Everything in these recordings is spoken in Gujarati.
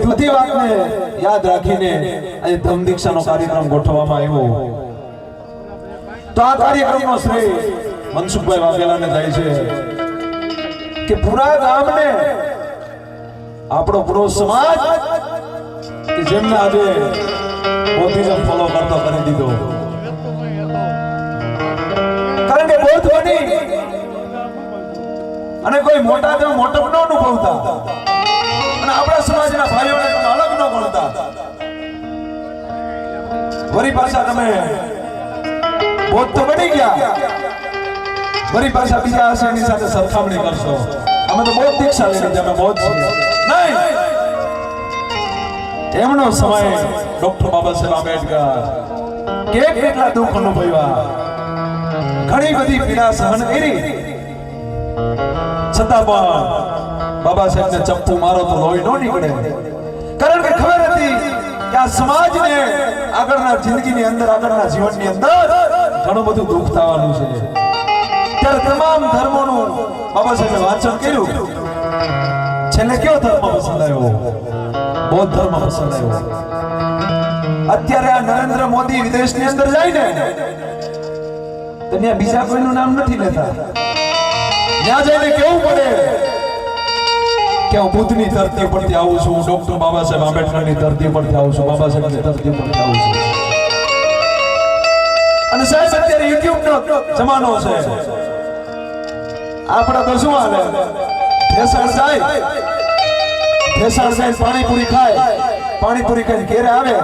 બધી વાતને યાદ રાખીને આજે ધમ દીક્ષાનો કાર્યક્રમ ગોઠવવામાં આવ્યો. તો આ કાર્યક્રમનો શ્રેય મનસુખભાઈ વાઘેલાને જાય છે કે પૂરા ગામને આપણો પૂરો સમાજ કે જેમને આજે બૌદ્ધિઝમ ફોલો કરતો કરી દીધો. કારણ કે બૌદ્ધ બની અને કોઈ મોટા તો મોટપ ન અનુભવતા અને આપણા સમાજના ભાઈઓને તમે અલગ ન ગણતા. વળી પાછા તમે બૌદ્ધ તો બની ગયા, વળી પાછા બીજા હશે એની સાથે સરખામણી કરશો. અમે તો બૌદ્ધ દીક્ષા લઈ લીધી, અમે બૌદ્ધ છીએ નહીં. એમનો સમય ડોક્ટર બાબા સાહેબ આંબેડકર કેટલા દુઃખ અનુભવ્યા, ઘણી બધી પીડા સહન કરી, છતાં પણ બાબા સાહેબને ચપ્પુ મારો તો લોહી ન નીકળે. કારણ કે ખબર હતી કે આ સમાજને આગળના જિંદગીની અંદર, આગળના જીવનની અંદર ઘણું બધું દુઃખ થવાનું છે. ત્યારે તમામ ધર્મોનું બાબા સાહેબે વાંચન કર્યું. છેલ્લે કયો ધર્મ પસંદ આવ્યો? બૌદ્ધ ધર્મ પસંદ આવ્યો. અત્યારે આ નરેન્દ્ર મોદી વિદેશની અંદર જાય ને તો ત્યાં બીજા કોઈનું નામ નથી લેતા. ત્યાં જઈને કેવું પડે કે હું બુદ્ધની ધરતી પરથી આવું છું, ડોક્ટર બાબા સાહેબ આંબેડકરની ધરતી પરથી આવું છું, બાબા સાહેબની ધરતી પરથી આવું છું. અને સાહેબ અત્યારે યુટ્યુબનો જમાનો છે. આપણા તો શું હાલે, ભેસાણ જાય, પાણીપુરી ખાય, પાણીપુરી ખાઈને ઘેરે આવે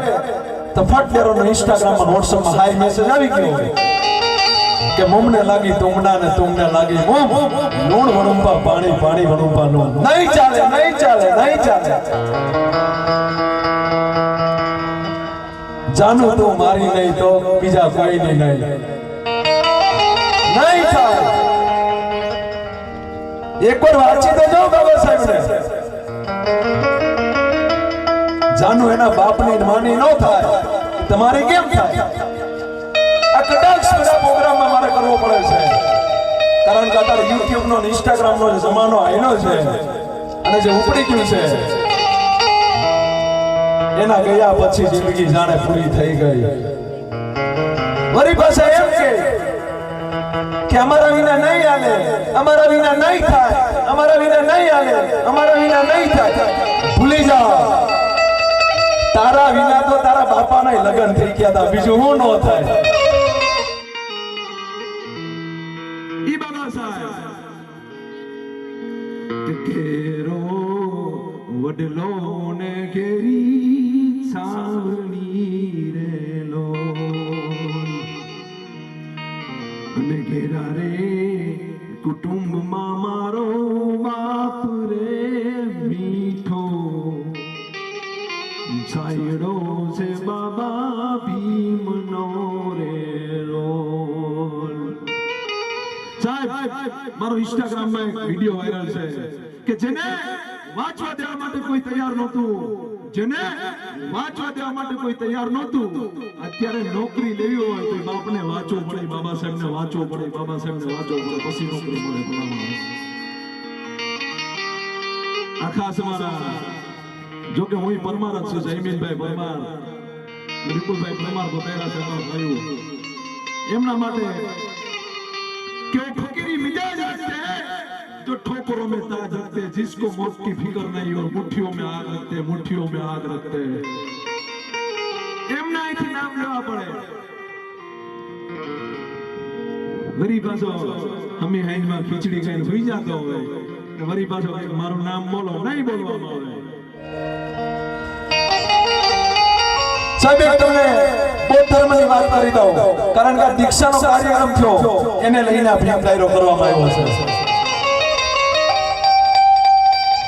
તો ફટ દેરોનો ઇન્સ્ટાગ્રામમાં વોટ્સએપમાં હાઈ મેસેજ આવી ગયો કે મુમને લાગી તુમડા ને તુમને લાગી મુમ, લૂણ વણુંપા પાણી, પાણી વણુંપા લૂણ. નહીં ચાલે, નહીં ચાલે, નહીં ચાલે. જાનું તું મારી નહીં તો બીજા કોઈની નહીં. નહીં થાય. એકવાર વાંચી તો જો બાબા સાહેબને. જાનું એના બાપની માની ન થાય, તમારે કેમ થાય? આ કદાચ બધા પ્રોગ્રામમાં મારે કરવો પડે છે. કારણ કે અત્યારે યુટ્યુબ નો ઇન્સ્ટાગ્રામ નો જમાનો આવેલો છે અને જે ઉપડી ગયું છે એના ગયા પછી જિંદગી જાણે પૂરી થઈ ગઈ. વળી પાસે એમ કે અમારા વિના નહીં હાલે, અમારા વિના નહીં થાય, અમારા વિના નહીં હાલે, અમારા વિના નહીં થાય. ભૂલી જાઓ, તારા વિના તો તારા બાપાના લગ્ન થઈ ગયા હતા, બીજું હું ન થાય. ઈ બાબા સાહેબ કેરો વડલો ને કેરી સાવણી રેલો અને ઘેરા રે કુટુંબમાં મારો બાપ રે મીઠો છાયડો છે બાબા ભીમનો રે રોલ. સાહેબ મારો ઇન્સ્ટાગ્રામમાં એક વિડિયો વાયરલ છે કે જેને વાંચવા દેવા માટે કોઈ તૈયાર નહોતું, જેને વાંચવા દેવા માટે કોઈ તૈયાર નહોતું, અત્યારે નોકરી લેવી હોય તો બાપને વાંચવું પડે, બાબા સાહેબને વાંચવું પડે, બાબા સાહેબને વાંચવું પડે, પછી નોકરી મળે. આખા સમારા જો કે હું પરમાર જ છું, જયમીનભાઈ પરમાર, વિપુલભાઈ પરમાર બતાવ્યા છે અમારા ભાઈઓ. એમના માટે क्यों फकीरी मिजाज रखते हैं जो ठोकरों में ताज रखते हैं, जिसको मौत की फिक्र नहीं और मुट्ठियों में आग रखते हैं, मुट्ठियों में आग रखते हैं. एमना एक नाम लेवा પડે. વરી પાછો અમે હાઈમાં ખીચડી ખાઈને સુઈ જતો હોય કે વરી પાછો મારું નામ બોલો, નહીં બોલવામાં આવે. સાહેબ તમને બૌદ્ધ ધર્મની વાત કરી દઉં, કારણ કે દીક્ષાનો કાર્યક્રમ થયો એને લઈને અભિયાન દાયરો કરવામાં આવ્યો છે.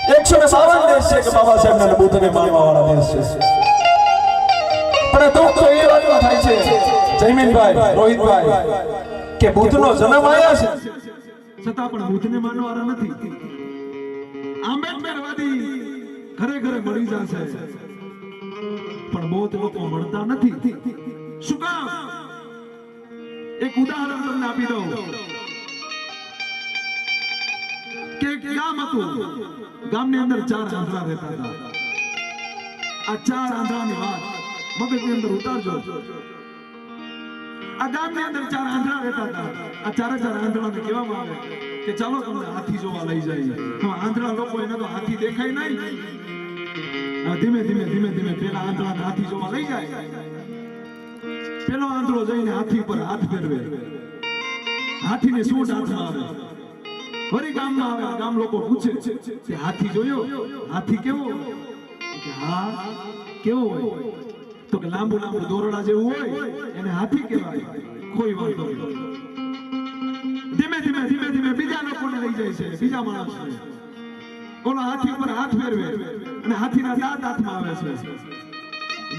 152 દેશ છે કે બાબા સાહેબના બુદ્ધને માનવા વાળા દેશ છે. પણ દુઃખ તો એ વાતમાં થાય છે જયમીનભાઈ, રોહિતભાઈ, કે બુદ્ધનો જન્મ આયા છે છતાં પણ બુદ્ધને માનવા વાળા નથી. આંબેડકરવાદી ઘરે ઘરે મળી જશે પણ બૌદ્ધ લોકો મળતા નથી. શું કામ? એક ઉદાહરણ તમને આપી દઉં કે ગામ હતું, ગામની અંદર 4 આંધળા રહેતા હતા. આ ચાર આંધળાની વાત મગજની અંદર ઉતારજો. આ ગામની અંદર ચાર આંધળા રહેતા હતા. આ ચારે ચાર આંધળાને કહેવામાં આવે કે ચાલો તમને હાથી જોવા લઈ જાય. તો આંધળા લોકો એને તો હાથી દેખાય નહીં. ધીમે ધીમે ધીમે ધીમે પેલા આંધળાને હાથી જોવા લઈ જાય. પેલો આંધળો જઈને હાથી પર હાથ ફેરવે. હાથીને સૂંઢ હાથમાં આવે. ફરી ગામમાં આવે. ગામ લોકો પૂછે કે હાથી જોયો? હાથી કેવો? કે હા કેવો હોય? તો કે લાંબુ લાંબુ દોરડા જેવું હોય એને હાથી કહેવાય. કોઈ વાંધો નહીં. ધીમે ધીમે ધીમે ધીમે બીજા લોકોને લઈ જાય છે. બીજા માણસને ઓલો હાથી પર હાથ ફેરવે અને હાથીના દાંત હાથમાં આવે છે.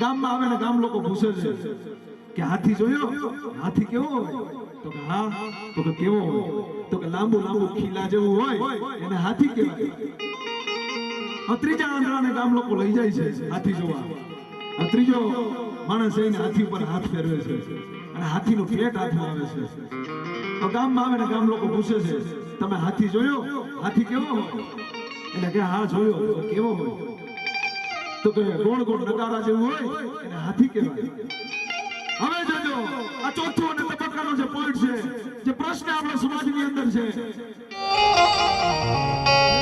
ગામમાં આવે ને ગામ લોકો પૂછે છે કે હાથી જોયો? હાથી કેવો હોય? તો કે હા. તો કે કેવો હોય? તો કે લાંબુ લાંબુ ખીલા જેવું હોય એને હાથી કહેવાય. ત્રીજા આંધળાને ગામ લોકો લઈ જાય છે હાથી જોવા. ત્રીજો માણસ એને હાથી ઉપર હાથ ફેરવે છે અને હાથીનું પેટ હાથમાં આવે છે. ગામમાં આવે ને ગામ લોકો પૂછે છે તમે હાથી જોયો? હાથી કેવો હોય? એટલે કે હા જોયો. કેવો હોય? તો કે ગોળ ગોળ નગારા જેવું હોય એને હાથી કહેવાય. હવે જોજો આ ચોથો અને તબક્કાનો જે પોઈન્ટ છે, જે પ્રશ્ન આપણા સમાજની અંદર છે.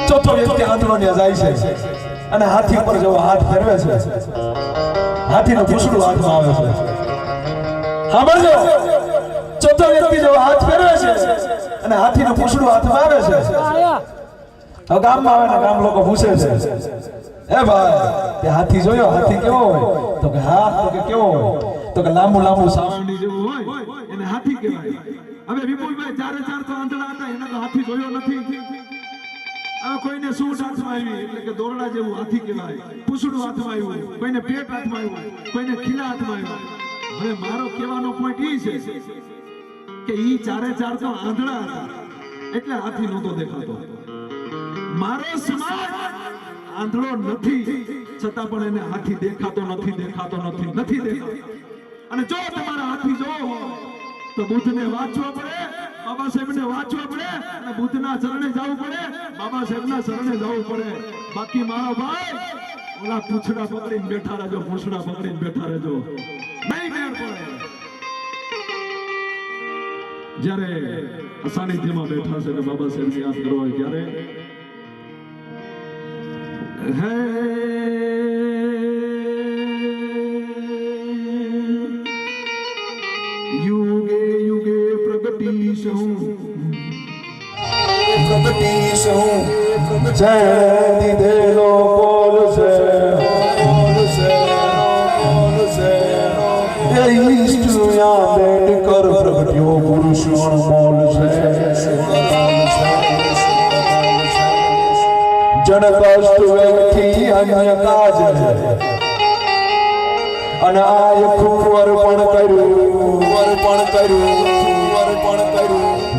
ચોથો વ્યક્તિ આંધળો ને જાય છે અને હાથી પર જેવો હાથ ફેરવે છે. હાથીનું પૂંછડું હાથમાં આવે છે. સાંભળજો, ચોથો વ્યક્તિ જેવો હાથ ફેરવે છે અને હાથીનું પૂંછડું હાથમાં આવે છે. હવે ગામમાં આવે ને ગામ લોકો પૂછે છે એ ભાઈ તે હાથી જોયો? હાથી કેવો હોય? તો કે હા. તો કે કેવો હોય? તો કે લાંબુ લાંબુ સાવરણી જેવું હોય એને હાથી કહેવાય. હવે વિપુલભાઈ ચારે ચાર તો આંધળા હતા, એને તો હાથી જોયો નથી. હવે કોઈને સૂંઢ હાથમાં આવી એટલે કે દોરડા જેવું હાથી કહેવાય. પૂંછડું હાથમાં આવ્યું, કોઈને પેટ હાથમાં આવ્યું, કોઈને ખીલા હાથમાં આવ્યું. હવે મારો કહેવાનો પોઈન્ટ ઈ છે કે ઈ ચારે ચાર તો આંધળા હતા એટલે હાથી નહોતો દેખાતો. મારો સમાજ આંધળો નથી છતાં પણ એને હાથી દેખાતો નથી. અને જો તમારા હાથી જોવો તો બુદ્ધને વાંચવા પડે, બાબા સાહેબને વાંચવા પડે અને બુદ્ધના ચરણે જવું પડે, બાબા સાહેબના ચરણે જવું પડે. બાકી મારો ભાઈ ઓલા પૂંછડા પકડીને બેઠા રહેજો, પૂંછડા પકડીને બેઠા રહેજો, નહીં મેળ પડે. જ્યારે સાનિધ્યમાં બેઠા છે કે બાબા સાહેબ યાદ કરવા હોય ત્યારે યુગે યુગે પ્રગટીશું જય દીધેલો બોલ છે ઈષ્ટયા બેઠ કર પ્રગટ્યો પુરુષ અણમોલ છે. જન કષ્ટ વ્યક્તિ અન્ય કાજ અને આય કુંવર પણ કર્યું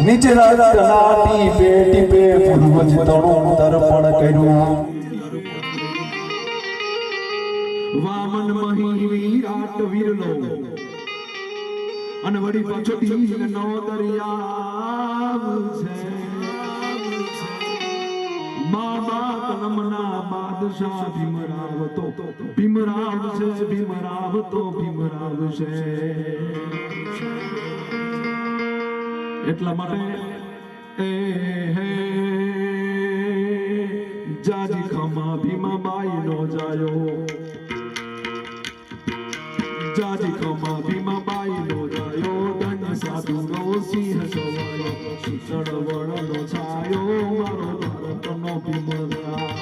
નીચે રાત નાટી પેટી પે પૂર્વજ તણું તર્પણ કર્યું. વામન મહી વિરાટ વીરલો અને વડી પછડી નો દરિયા છે. બાબા કલમના બાદશાહ ભીમરાવ તો ભીમરાવ છે. એટલા માટે જાજી ખમા ભીમાબાઈ નો જાયો, જાજી ખમા ભીમાબાઈ નો જાયો, ધન સાધુ નો સિંહ સવાયો, ચળવળ નો છાયો, મારો ભારત નો ભીમરાવ.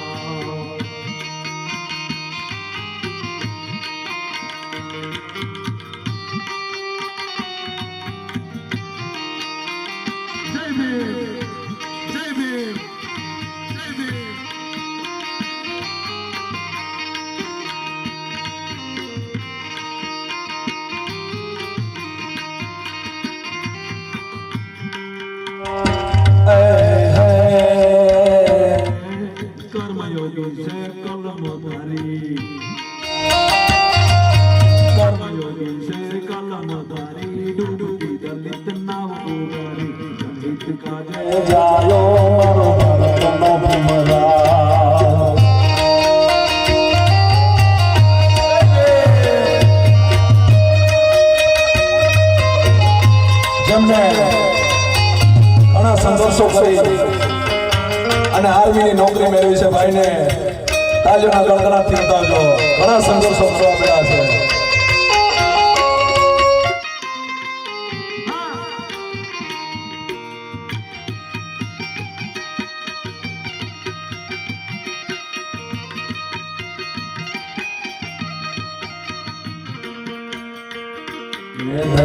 કર્મયોગી છે કલમધારી, કર્મયોગી છે કલમધારી, ડૂબી દલિત નાવ ઉગારી, દલિત કાજે જાયો મારો ભારતનો ભીમરાવ. સંઘર્ષો કરી અને આર્મીની નોકરી મેળવી છે ભાઈને તાલીઓના ગણગણાટથી બતાવજો. ઘણા સંઘર્ષો કરવા પડ્યા છે.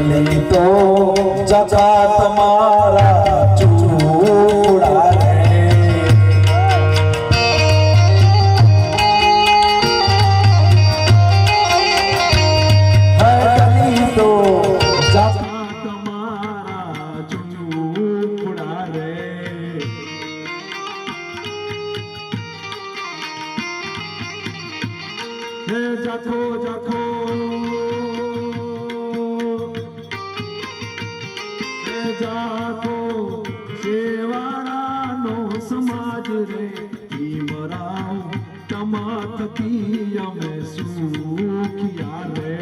દલિતો જગા તમારા ચૂડા રે. દલિતો જગા તમારા ચૂડા રે. હે જખો જખો જાતો સેવાળાનો સમાજ રે. ભીમરાવ તમા થકી અમે સુખિયા રે.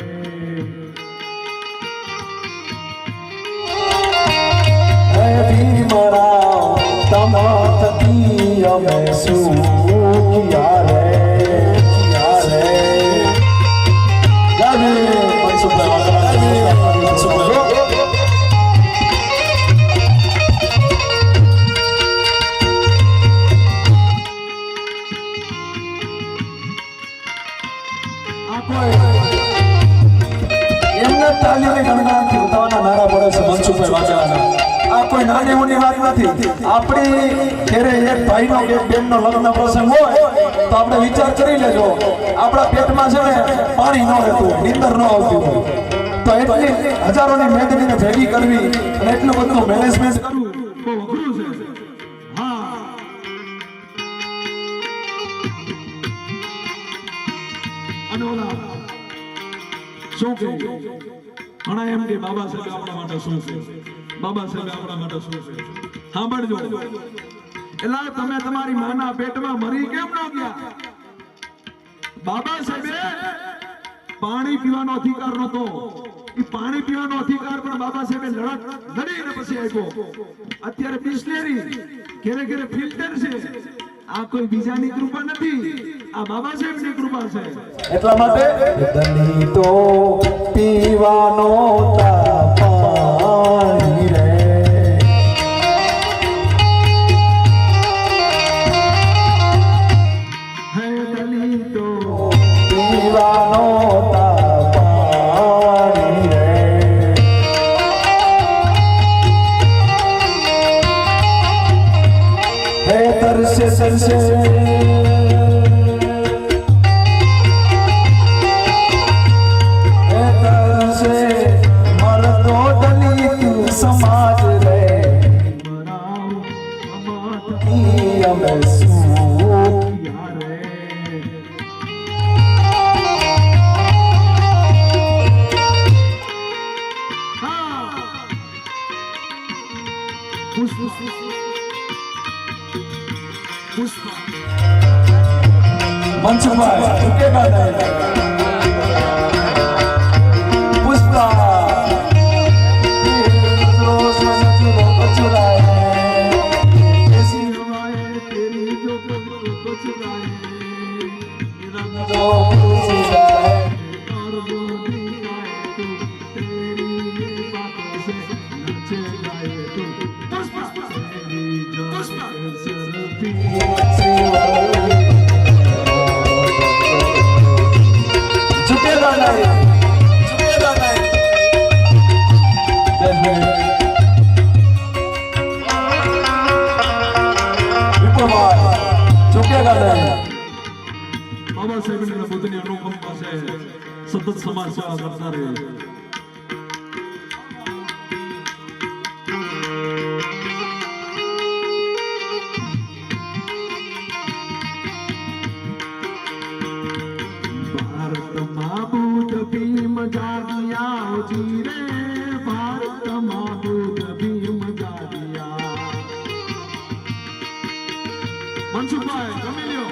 હે ભીમરાવ તમા થકી અમે સુખિયા રે. એમના તાલીઓની ગણગણાટથી ઉતાવળના નારા પડે છે મનસુખભાઈ વાઘેલાના. આ કોઈ નાની મોટી વાત નથી. આપણી ઘરે એક ભાઈનો કે બેનનો લગ્ન પ્રસંગ હોય તો આપણે વિચાર કરી લેજો, આપણા પેટમાં છે ને પાણી ન રહેતું, નીંદર ન આવતી હોય તો એટલી હજારોની મેદનીને ભેગી કરવી અને એટલું બધું મેનેજમેન્ટ કરવું બહુ અઘરું છે. હા, અને ઓલા શું કે ઘણા એમ કે બાબા સાહેબ આપણા માટે શું છે, બાબા સાહેબ આપણા માટે શું છે. સાંભળજો, એલા તમે તમારી માના પેટમાં મરી કેમ ન ગયા? બાબા સાહેબે પાણી પીવાનો અધિકાર નતો, એ પાણી પીવાનો અધિકાર પણ બાબા સાહેબે લડીને પછી આપ્યો. અત્યારે બિસ્લેરી ઘરે ઘરે ફિલ્ટર છે. આ કોઈ બીજાની કૃપા નથી, આ બાબા સાહેબની કૃપા છે. એટલા માટે દલિતો પીવાનો પાણી રે. હે દલિતો પીવાનો પાણી રે. હે તરસે તરસે સમાજ રે. અમે સુખિયા રે. મનસુખભાઈ ઝુકેગા નહીં. પુષ્પા બાબા સાહેબની બુદ્ધની અનુકંપા છે, સતત સમાજ સેવા કરતા રહે. ભારતમાં બુદ્ધ ભીમ જાગ્યા જી રે. ભારતમાં બુદ્ધ ભીમ જાગ્યા. મનસુખભાઈ ગમી લ્યો.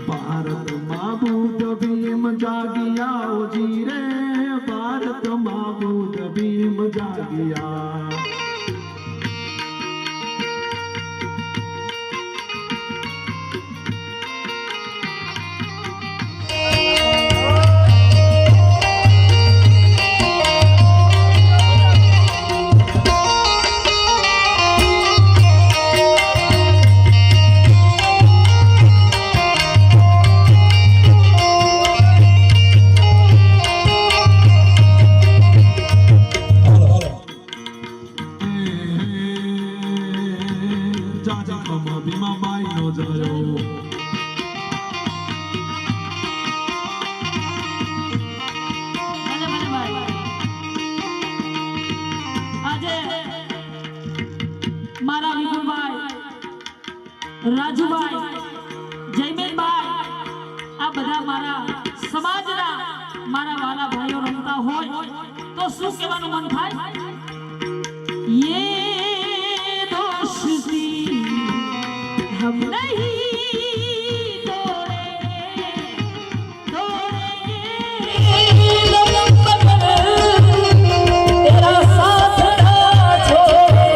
ભારતમાં બુદ્ધ ભીમ જાગ્યા જી રે. ભારતમાં ભીમાબાઈ નો જયો મારા વિપુલભાઈ, રાજુભાઈ, જયમેનભાઈ, આ બધા મારા સમાજના મારા વાલા ભાઈઓ રમતા હોય તો શું કહેવાનું મન થાય? યે દોસ્તી હમ નહીં તેરા સાથ ના છોડે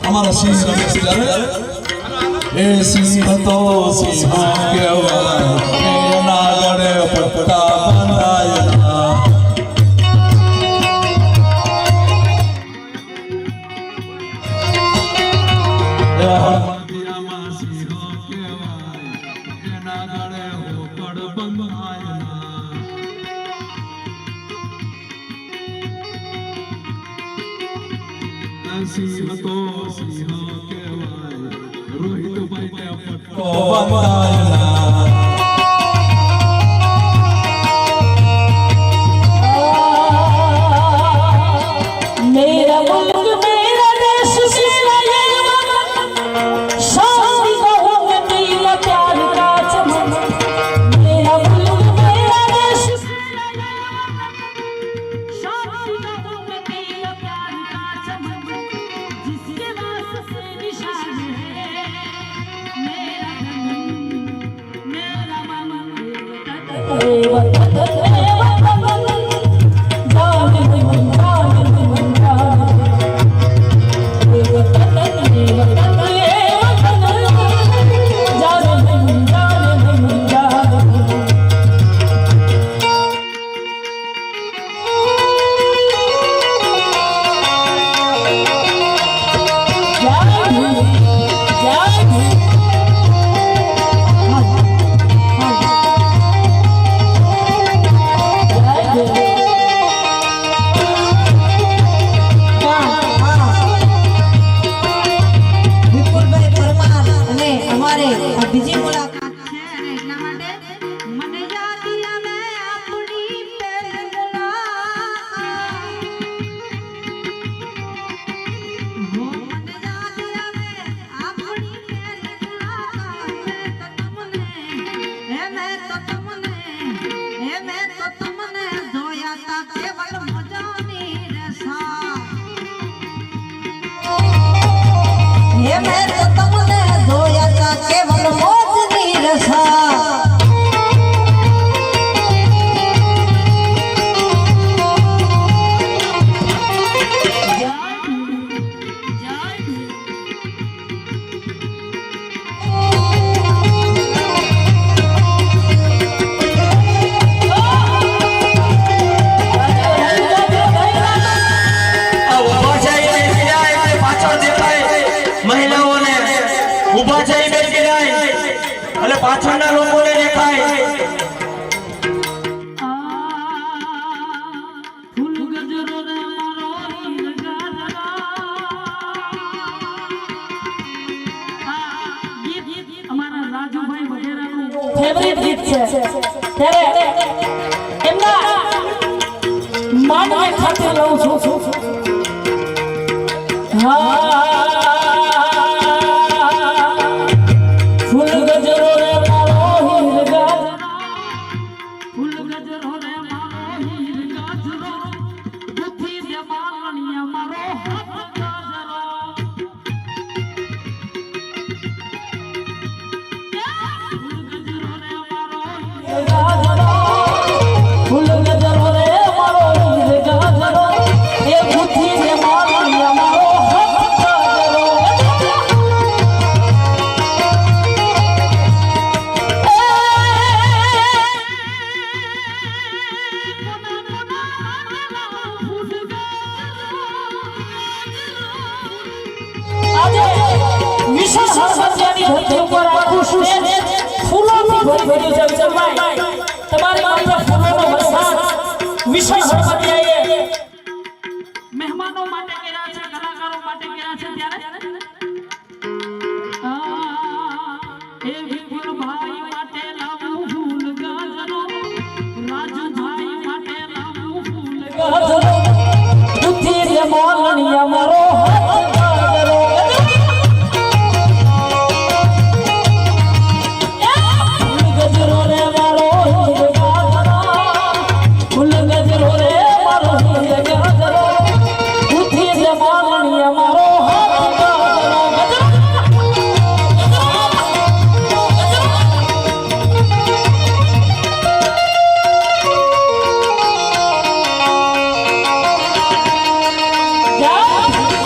અમારા સિંહ રમેશ એ સિંહ તો સિંહ કહેવાય એના ગળે પટ્ટા બંધાયેલા સિંહ તો સિંહ કહેવાય રોહિતભાઈ ને પટ્ટો બંધાયેલા मेरा मुल्क मेरा देश मेरा यजमान शांति का मेरा प्यार का चमन मेरा मुल्क मेरा देश मेरा यजमान शांति का मेरा प्यार का चमन जिसके वास्ते निशान है मेरा धन मेरा मन मेरा Yeah. છે એ બેસી જાય એટલે પાછળના લોકોને દેખાય ફૂલ ગજરો રે મારો હીર ગાજરા ગીત અમારા રાજુભાઈ વગેરેનું ફેવરિટ ગીત છે ત્યારે એમના માનને ખાતે લઉં છું ફૂલ ગજરો રે મારો હીર ગાજરો ફૂલ ગજરો રે મારો હીર ગાજરો દુખી દે મારણિયા મારો હાથ ગાજરો ફૂલ ગજરો રે મારો હીર ગાજરો એ દુખી દે મારણિયા મારો હાથ ગાજરો વિશાળ હળવદિયાની ધરતી ઉપર આખું સ્ટેજ ફૂલોથી ભરી ભર્યું છે વિજયભાઈ તમારી માથે ફૂલોનો વરસાદ વિશાળ હળવદિયાએ મહેમાનો માટે કર્યા છે કલાકારો માટે કર્યા છે ત્યારે એ વિપુલભાઈ માટે લાવું ફૂલ ગાજરો રાજુભાઈ માટે લાવું ફૂલ ગાજરો બુદ્ધિ રે મોલણિયા મારો હાથ ગાજરો ગજરો રે મારો હીર ગાજરો ફૂલ ગજરો રે મારો હીર ગાજરો બુદ્ધિ રે મોલણિયા મારો હાથ ગાજરો ગજરો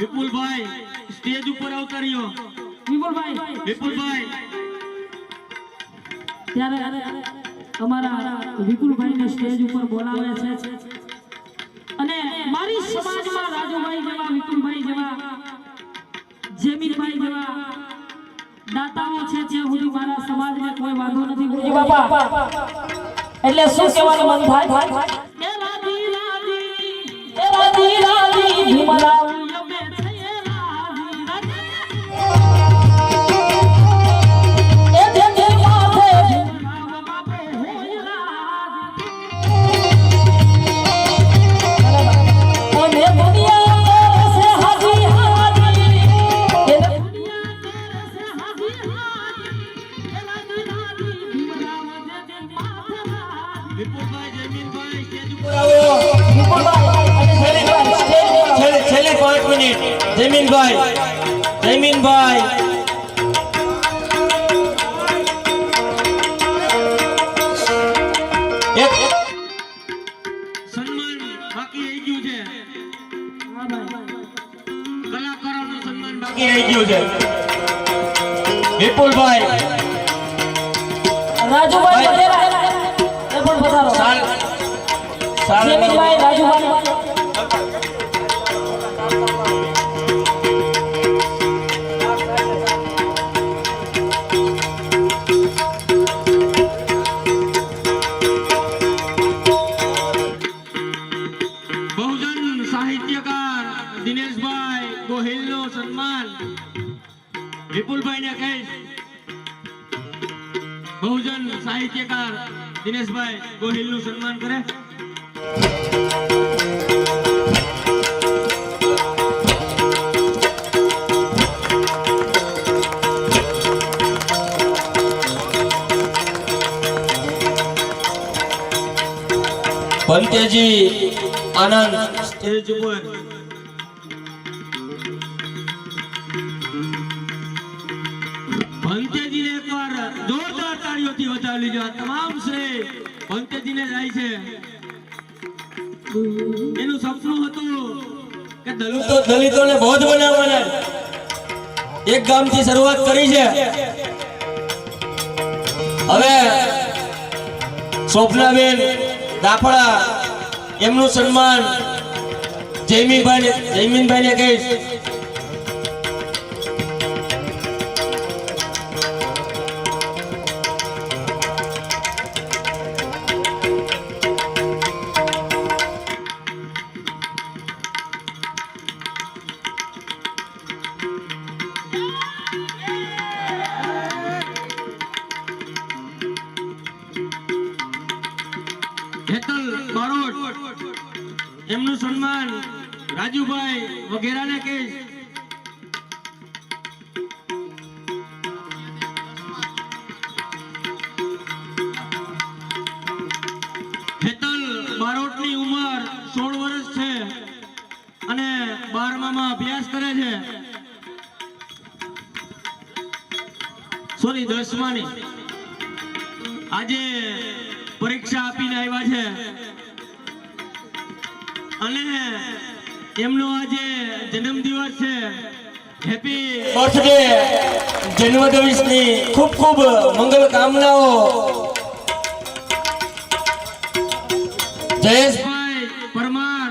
વિપુલભાઈ સ્ટેજ ઉપર અવતર્યો. વિપુલભાઈ ત્યારે અમારા વિપુલભાઈને સ્ટેજ ઉપર બોલાવે છે અને મારી સમાજમાં રાજુભાઈ જેવા, વિપુલભાઈ જેવા, જેમીનભાઈ જેવા દાતાઓ છે ત્યાં સુધી મારા સમાજને કોઈ વાંધો નથી. ગુરુજી બાપા એટલે શું કહેવાનું મન થાય? એ રાજી રાજી, એ રાજી રાજી ભીમરાવ અમે છીએ રાજી રાજી. એ જે માથે ભીમરાવ બાપે હોય રાજી. અને દુનિયા સે હાજી હાજી, એ દુનિયા સે હાજી હાજી, એ રાજી રાજી ભીમરાવ જે માથે રાજી. વિપુલભાઈ જમીનભાઈ સ્ટેજ ઉપર આવો. વિપુલભાઈ અને જમીનભાઈ સ્ટેજ ઉપર છેલ્લી 5 મિનિટ. જમીનભાઈ એક સન્માન બાકી રહી ગયું છે. કલાકારોનું સન્માન બાકી રહી ગયું છે. વિપુલભાઈ રાજુભાઈ વગેરે એ પણ પધારો. જમીનભાઈ, રાજુભાઈ બહુજન સાહિત્યકાર દિનેશભાઈ ગોહિલનું સન્માન વિપુલભાઈને કહીશ. બહુજન સાહિત્યકાર દિનેશભાઈ ગોહિલનું સન્માન કરે. પંત્યજી આનંદ સ્ટેજ ઉપર. પંત્યજીને એકવાર જોરદાર તાળીઓથી વધાવી લીધો. આ તમામ શ્રેય પંત્યજીને જાય છે. એનું સપનું હતું કે દલિતોને બૌદ્ધ બનાવવાના. એક ગામથી શરૂઆત કરી છે. હવે સ્વપ્નાબેન દાફડા એમનું સન્માન જયમીનભાઈને કહીશ. હેતલ બારોટ એમનું સન્માન રાજુભાઈ વગેરેને કહીશ. હેતલ બારોટની ઉંમર 16 વર્ષ છે અને 12મામાં અભ્યાસ કરે છે. સોરી 10માની. આજે પરીક્ષા આપીને આવ્યા છે અને એમનો આજે જન્મદિવસ છે. Happy birthday. જન્મદિવસની ખૂબ ખૂબ મંગલ કામનાઓ. જયેશભાઈ પરમાર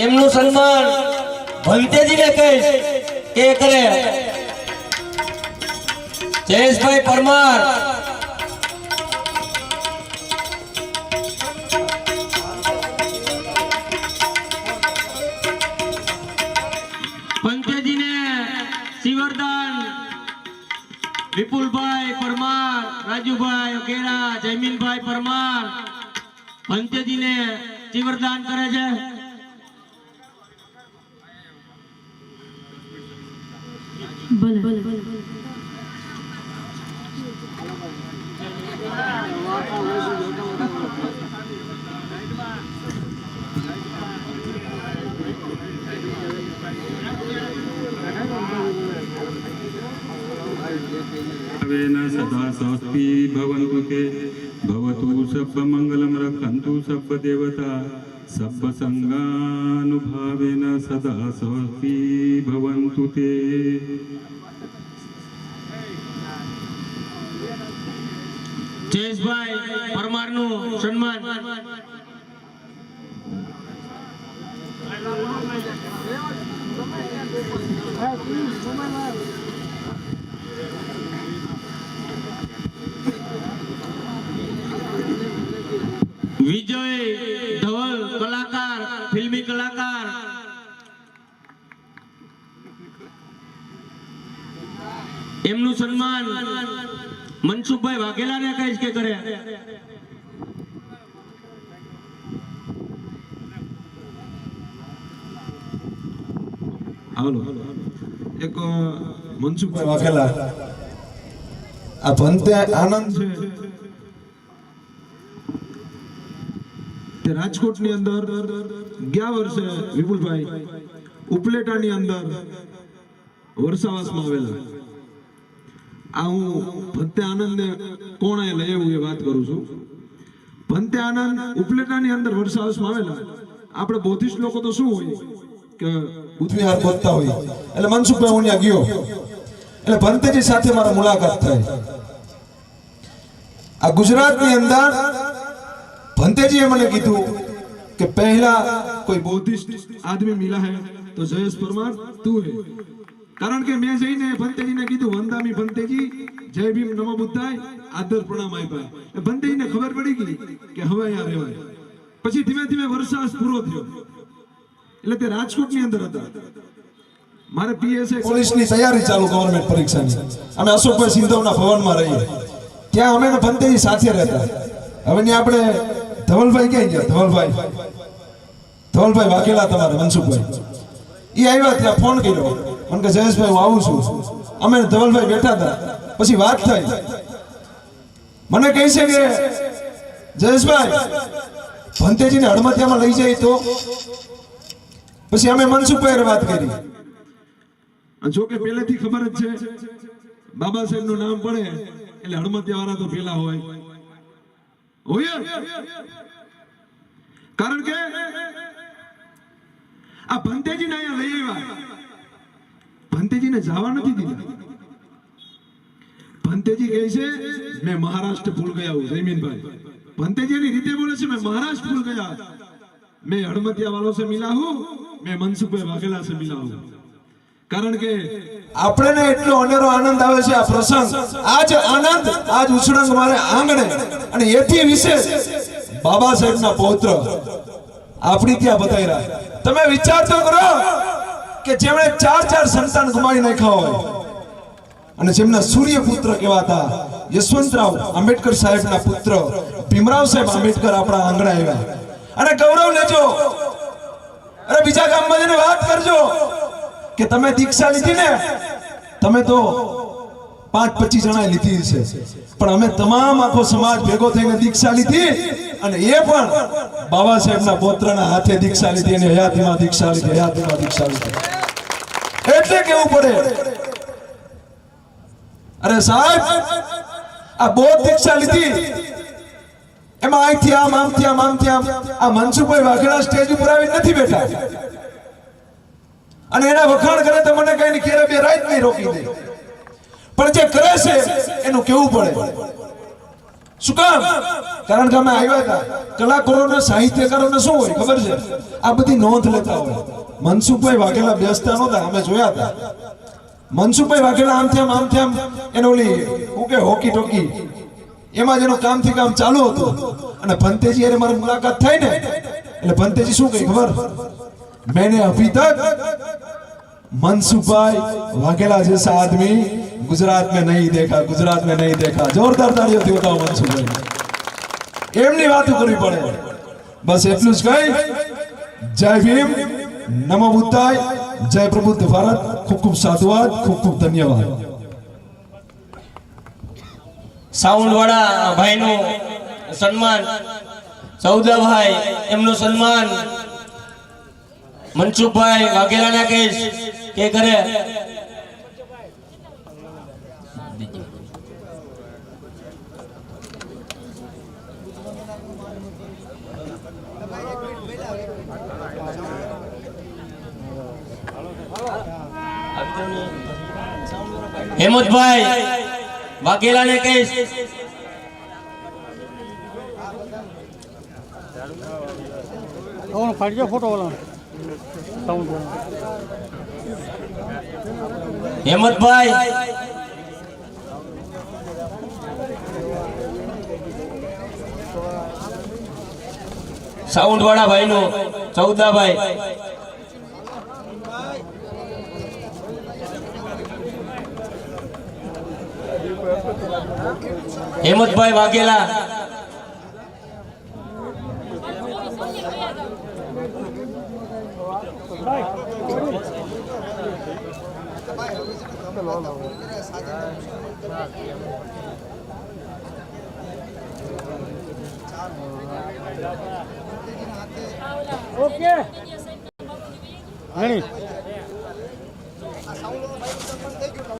એમનું સન્માન ભંતેજીને કહીશ કે કરે. જયેશભાઈ પરમાર પંત્યજીને શિવરદાન. વિપુલભાઈ પરમાર, રાજુભાઈ વગેરા, જયમીનભાઈ પરમાર પંત્યજીને શિવરદાન કરે છે. ભલે ભલે सदा स्वस्ति भवन्तु ते भवतु सर्वमङ्गलं रक्षन्तु सर्वदेवता સબ્બસંગાનુભાવેન સદા સોસ્તી ભવન્તુ તે. જયેશભાઈ પરમારનું સન્માન. વિજય ધવલ કલાકાર, ફિલ્મી કલાકાર. એમનું સન્માન મનસુખભાઈ વાઘેલાને કહીશ કે કરે. હાલો એક મનસુખભાઈ વાઘેલા આ ભંતે આનંદ છે તે રાજકોટની અંદર ગયા વર્ષે વિપુલભાઈ ઉપલેટાની અંદર વર્ષાવાસમાં આવેલા. આ હું ભંતે આનંદને કોણ લઈ આવ્યું એ વાત કરું છું. ભંતે આનંદ ઉપલેટાની અંદર વર્ષાવાસમાં આવેલા. આપણે બૌદ્ધિસ્ટ લોકો તો શું હોય કે બુદ્ધિહાર ગોતતા હોય, એટલે મનસુખભાઈ હું ત્યાં ગયો એટલે ભંતેજી સાથે મારા મુલાકાત થઈ. આ ગુજરાતની અંદર ભંતેજીએ મને કીધું કે પહેલા કોઈ બૌદ્ધિસ્ટ આદમી મિલા હે તો જયેશ પરમાર તું હે. કારણ કે મેં જઈને ભંતેજીને કીધું વંદામી ભંતેજી જય ભીમ નમો બુદ્ધાય આદર પ્રણામ આપ્યા. ભંતેજીને ખબર પડી ગઈ કે હવે અહીંયા રહેવાય. પછી ધીમે ધીમે વર્ષાસ પૂરો થયો એટલે તે રાજકોટની અંદર હતા. મારે પીએસઆઈ પોલીસની તૈયારી ચાલુ ગવર્નમેન્ટ પરીક્ષાની. અમે અશોકભાઈ સિંધવના ભવનમાં રહીએ ત્યાં અમે ભંતેજી સાથે રહેતા. હવે ને આપણે ધવલભાઈ ક્યાં ગયા? ધવલભાઈ વાઘેલા તમારે મનસુખભાઈ એ આવ્યા ત્યાં ફોન કર્યો મને કે જયેશભાઈ હું આવું છું. અમે ધવલભાઈ બેઠા હતા. પછી વાત થઈ મને કહે છે કે જયેશભાઈ ભંતેજીને હડમતિયામાં લઈ જાય તો. પછી અમે મનસુખભાઈ વાત કરી. જો કે પહેલેથી ખબર જ છે બાબા સાહેબ નું નામ પડે એટલે હડમતિયા વાળા તો પેલા હોય. કારણ કે આ ભંતેજીને અહીંયા લઈ આવ્યા. ભંતેજીને જવા નથી દીધા. ભંતેજી કહે છે મેં મહારાષ્ટ્ર ભૂલ ગયા હું. જયમીનભાઈ ભંતેજીની રીતે બોલે છે મેં મહારાષ્ટ્ર ભૂલ ગયા, मैं हड़मतिया वालों से मिला हूं, मैं मनसुखભાઈ વાઘેલા से मिला हूं. કારણ કે આપણને એટલો અનેરો આનંદ આવે છે આ પ્રસંગ. આજ આનંદ આજ ઉછળંગ મારે આંગણે અને એથી વિશેષ બાબા સાહેબના પૌત્ર આપણી ત્યાં બતાવ્યા. તમે વિચાર તો કરો કે જેમણે 4 સંતાન ગુમાવી નાખ્યા હોય અને જેમના સૂર્યપુત્ર કહેવાતા યશવંતરાવ આંબેડકર સાહેબના પુત્ર ભીમરાવ સાહેબ આંબેડકર આપણા આંગણે આવ્યા. અને ગૌરવ લેજો. અરે બીજા ગામમાં જઈને વાત કરજો કે તમે દીક્ષા લીધી ને, તમે તો 5-25 જણાએ લીધી છે, પણ અમે તમામ આખો સમાજ ભેગો થઈને દીક્ષા લીધી અને એ પણ બાબા સાહેબના પૌત્રના હાથે દીક્ષા લીધી અને હયાતીમાં દીક્ષા લીધી, હયાતીમાં દીક્ષા લીધી. એટલે કેવું પડે અરે સાહેબ આ બૌદ્ધ દીક્ષા લીધી એમાં અહીંથી આમ આમથી આમ આમથી આમ. આ મનસુખભાઈ વાઘેલા સ્ટેજ ઉપર આવી નથી બેઠા અને એના વખાણ કરે તો મને કઈ કેરે બે રાત નહીં રોકી દે, પણ જે કરે છે એનું કેવું પડે. શું કામ? કારણ કે અમે આવ્યા હતા કલાકારોને સાહિત્યકારોને શું હોય ખબર છે, આ બધી નોંધ લેતા હોય. મનસુખભાઈ વાઘેલા બેસતા નહોતા, અમે જોયા હતા. મનસુખભાઈ વાઘેલા આમથી આમ એને ઓલી હું કે હોકી ટોકી એમાં જેનો કામથી કામ ચાલુ હતું અને ભંતેજી અરે મારી મુલાકાત થઈ ને એટલે ભંતેજી શું કહી ખબર, मैंने अभी तक मनसुखभाई वाघेला जैसा आदमी गुजरात में नहीं देखा, गुजरात में नहीं देखा. जोरदार तालियों बताओ मनसुखभाई. એમની વાતો કરવી પડે. બસ એટલું જ કહી જય ભીમ, નમો બુદ્ધાય, જય પ્રબુદ્ધ ભારત. ખૂબ ખૂબ સાધુવાદ, ખૂબ ખૂબ ધન્યવાદ. સાઉન્ડ વાળા ભાઈનું સન્માન, સૌદાભાઈ એમનું સન્માન મનસુખભાઈ વાઘેલાના કેસ કે કરે. હેમંતભાઈ વાઘેલાને કહીશ. ફાડજો ફોટો વાળા હેમંતભાઈ સાઉન્ડ વાળા ભાઈ નું ચૌદાભાઈ હેમંતભાઈ વાઘેલા ઓકે.